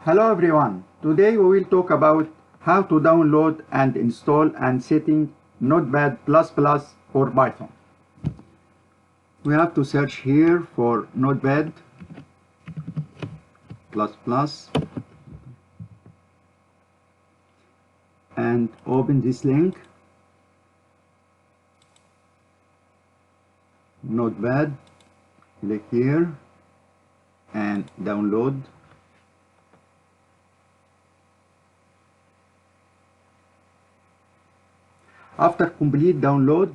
Hello everyone, today we will talk about how to download and install and setting Notepad++ for Python. We have to search here for Notepad++ and open this link. Notepad, click here and download. After complete download,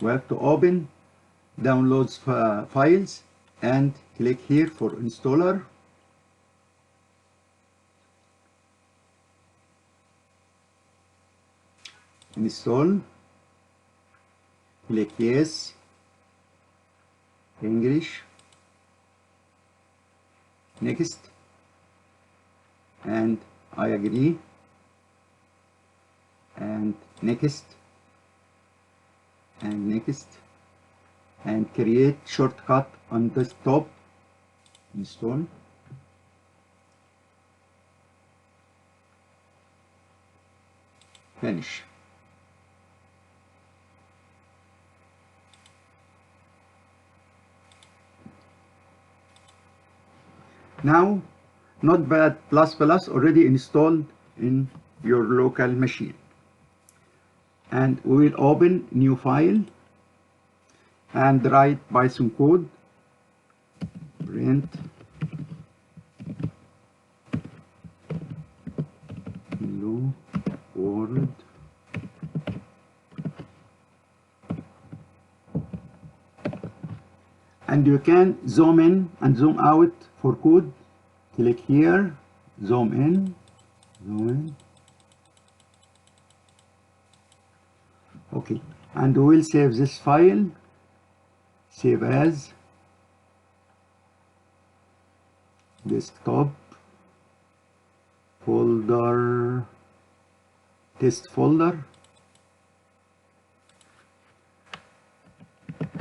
we have to open downloads files and click here for installer. Install. Click yes. English. Next. And I agree. And next. And next, and create shortcut on desktop. Install. Finish. Now Notepad++ already installed in your local machine. And we will open new file and write Python code. Print hello world. And you can zoom in and zoom out for code. Click here, zoom in, zoom in. Okay, and we will save this file. Save as desktop folder, test folder,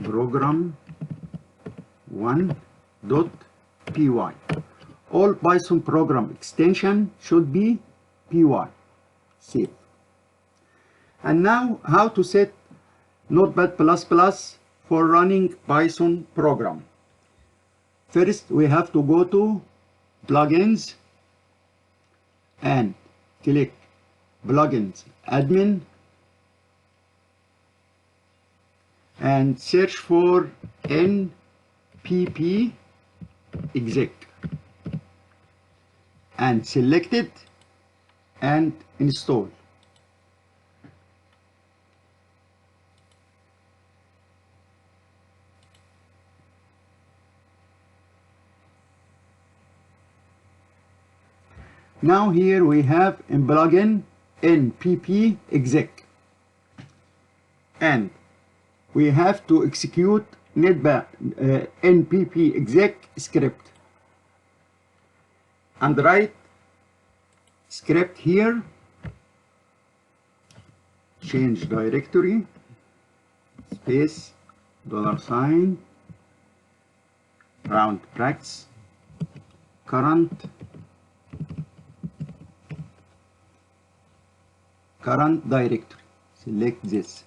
program 1.py. All Python program extension should be py. Save. And now how to set Notepad++ for running Python program. First we have to go to plugins and click plugins admin and search for Nppexec and select it and install. Now here we have a plugin Nppexec, and we have to execute Nppexec script and write script here, change directory, space, $, round brackets, current directory. Select this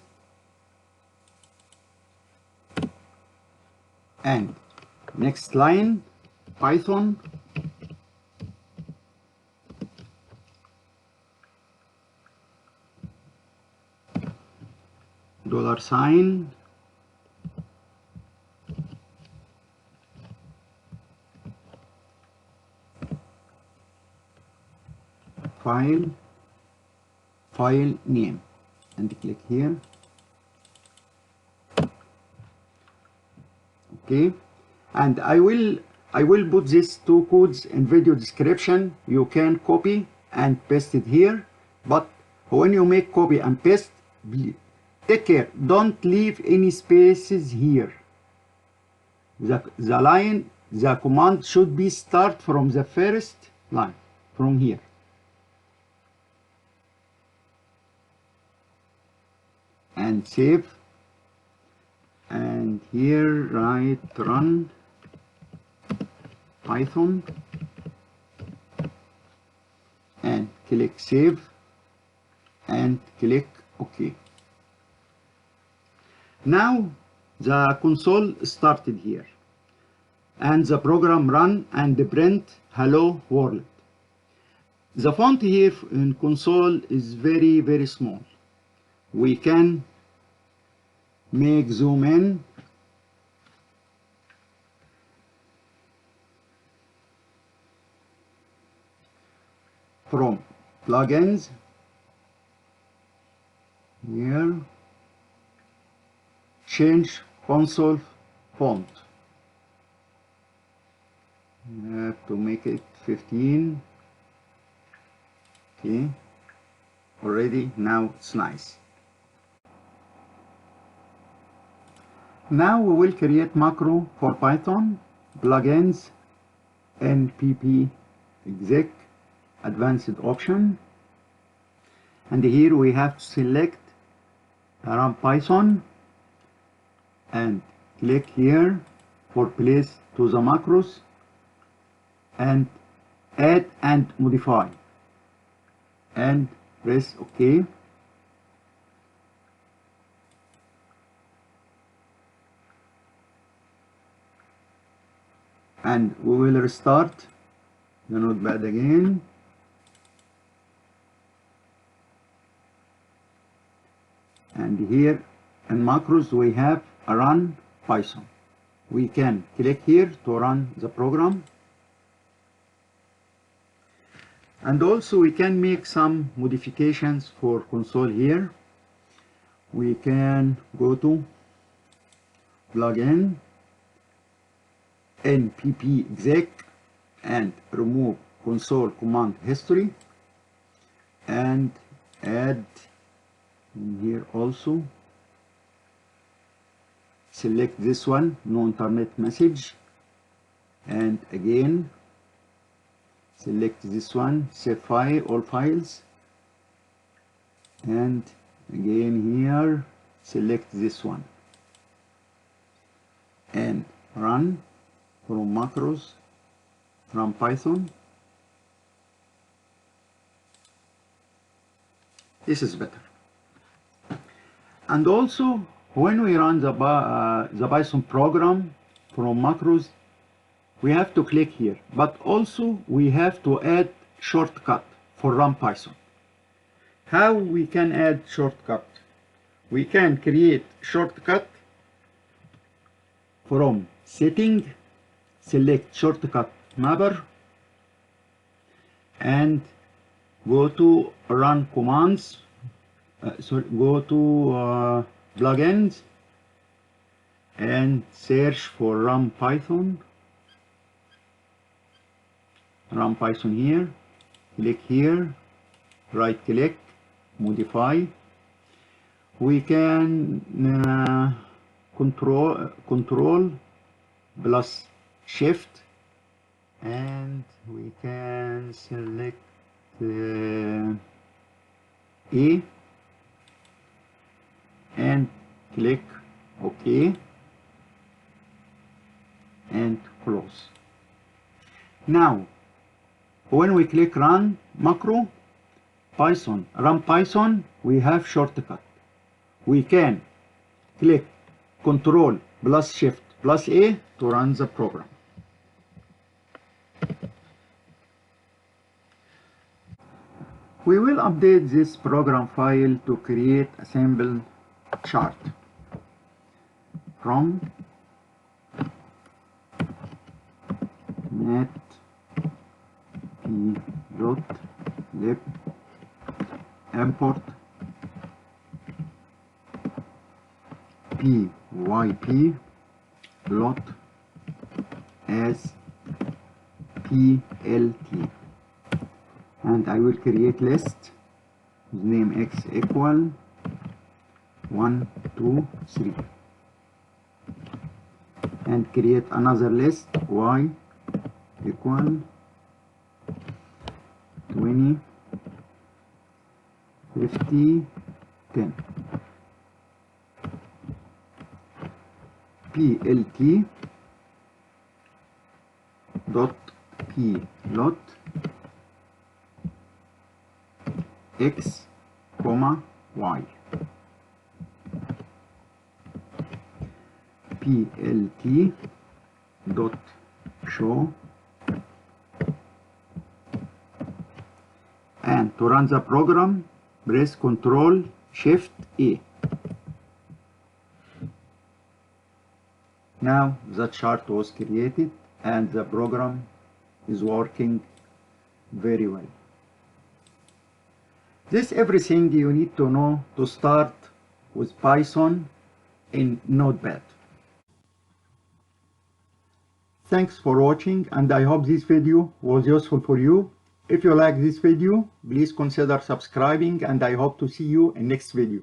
and next line Python $, file name and click here. Okay, and I will put these two codes in video description. You can copy and paste it here, but when you make copy and paste, take care, don't leave any spaces here. The command should be start from the first line, from here. And save, and here write run Python and click save and click OK. Now the console started here and the program run and print hello world. The font here in console is very small. We can make zoom in from plugins here, change console font. You have to make it 15. Okay, already now it's nice. Now we will create macro for Python, plugins, Nppexec, advanced option. And here we have to select run Python and click here for place to the macros and add and modify and press OK. And we will restart the Notepad again. And here in macros we have a run Python. We can click here to run the program. And also we can make some modifications for console here. We can go to plugin, Nppexec, and remove console command history and add here also. Select this one, no internet message, and again select this one, save file, all files, and again here select this one and run from macros from Python. This is better. And also when we run the Python program from macros, we have to click here, but also we have to add shortcut for run Python. How we can add shortcut? We can create shortcut from setting, select shortcut mapper, and go to run commands. Go to plugins and search for run Python. Run Python here, click here, right click, modify. We can control plus shift, and we can select A and click OK and close. Now when we click run macro Python, run Python, we have shortcut. We can click Control plus Shift plus A to run the program. We will update this program file to create a sample chart from net.lib import pyp plot as plt, and I will create list with name x equal 1, 2, 3, and create another list y equal 20, 50, 10. plt dot plot x, comma, y. plt dot show, and to run the program press Ctrl Shift A. Now the chart was created and the program is working very well. This is everything you need to know to start with Python in Notepad. Thanks for watching, and I hope this video was useful for you. If you like this video, please consider subscribing, and I hope to see you in next video.